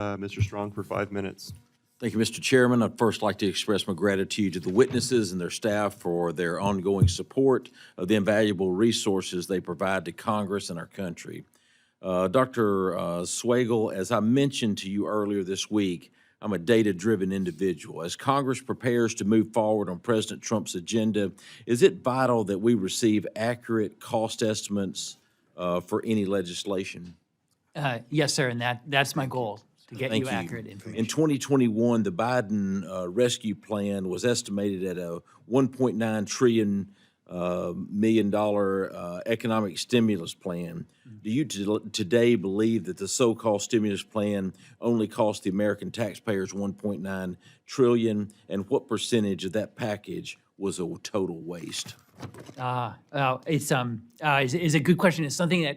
Mr. Strong for 5 minutes. Thank you, Mr. Chairman. I'd first like to express my gratitude to the witnesses and their staff for their ongoing support of the invaluable resources they provide to Congress and our country. Dr. Swagel, as I mentioned to you earlier this week, I'm a data-driven individual. As Congress prepares to move forward on President Trump's agenda, is it vital that we receive accurate cost estimates for any legislation? Yes, sir, and that's my goal, to get Thank you you. accurate information. In 2021, the Biden rescue plan was estimated at a $1.9 trillion million economic stimulus plan. Do you today believe that the so-called stimulus plan only cost the American taxpayers $1.9 trillion, and what percentage of that package was a total waste? It's a good question. It's something that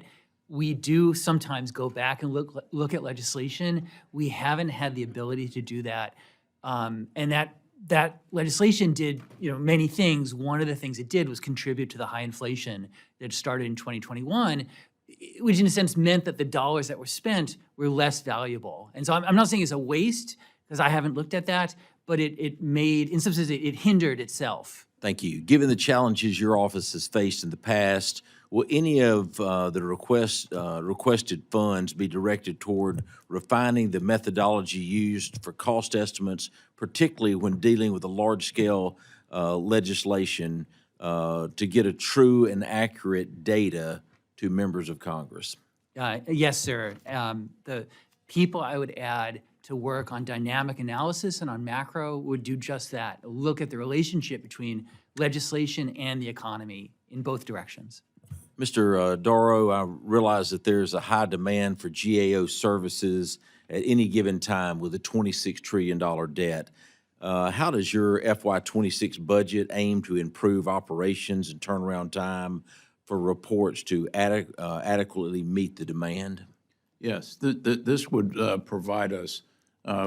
we do sometimes go back and look at legislation. We haven't had the ability to do that, and that legislation did many things. One of the things it did was contribute to the high inflation that started in 2021, which in a sense meant that the dollars that were spent were less valuable. And so I'm not saying it's a waste, because I haven't looked at that, but it made, in some sense, it hindered itself. Thank you. Given the challenges your office has faced in the past, will any of the requested funds be directed toward refining the methodology used for cost estimates, particularly when dealing with a large-scale legislation, to get a true and accurate data to members of Congress? Yes, sir. The people I would add to work on dynamic analysis and on macro would do just that. Look at the relationship between legislation and the economy in both directions. Mr. Doro, I realize that there's a high demand for GAO services at any given time with a $26 trillion debt. How does your FY26 budget aim to improve operations and turnaround time for reports to adequately meet the demand? Yes, this would provide us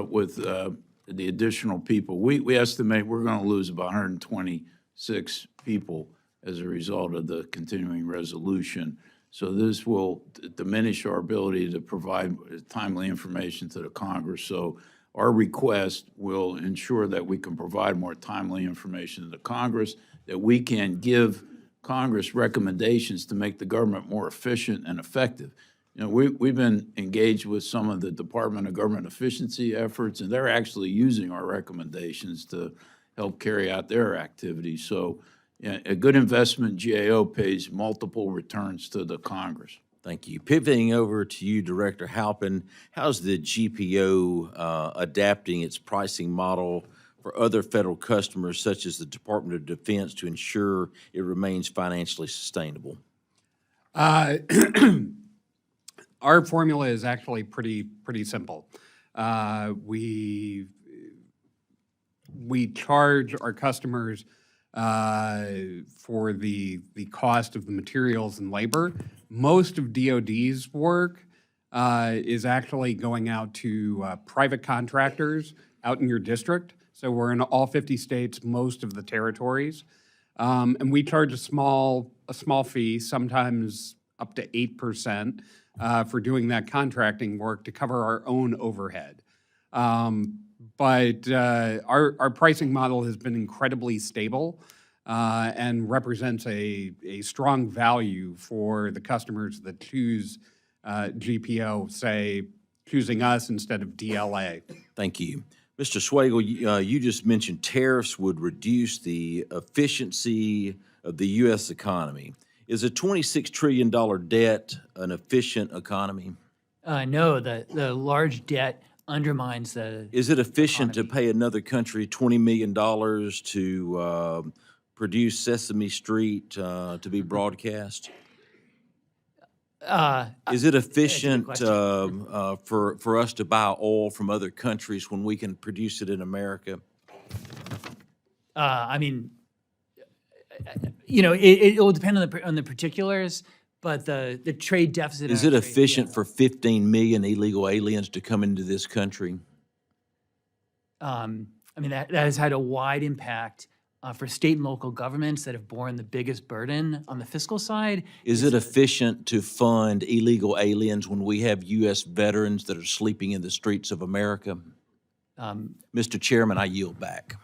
with the additional people. We estimate we're going to lose about 126 people as a result of the continuing resolution. So this will diminish our ability to provide timely information to the Congress. So our request will ensure that we can provide more timely information to the Congress, that we can give Congress recommendations to make the government more efficient and effective. We've been engaged with some of the Department of Government Efficiency efforts, and they're actually using our recommendations to help carry out their activities. So a good investment GAO pays multiple returns to the Congress. Thank you. Pivoting over to you, Director Halpin, how's the GPO adapting its pricing model for other federal customers, such as the Department of Defense, to ensure it remains financially sustainable? Our formula is actually pretty simple. We charge our customers for the cost of the materials and labor. Most of DoD's work is actually going out to private contractors out in your district. So we're in all 50 states, most of the territories, and we charge a small fee, sometimes up to 8%, for doing that contracting work to cover our own overhead. But our pricing model has been incredibly stable and represents a strong value for the customers that choose GPO, say, choosing us instead of DLA. Thank you. Mr. Swagel, you just mentioned tariffs would reduce the efficiency of the U.S. economy. Is a $26 trillion debt an efficient economy? No, the large debt undermines the Is it efficient economy. to pay another country $20 million to produce Sesame Street to be broadcast? Is it efficient for us to buy oil from other countries when we can produce it in America? I mean, it will depend on the particulars, but the trade deficit. Is it efficient for 15 million illegal aliens to come into this country? I mean, that has had a wide impact for state and local governments that have borne the biggest burden on the fiscal side. Is it efficient to fund illegal aliens when we have U.S. veterans that are sleeping in the streets of America? Mr. Chairman, I yield back.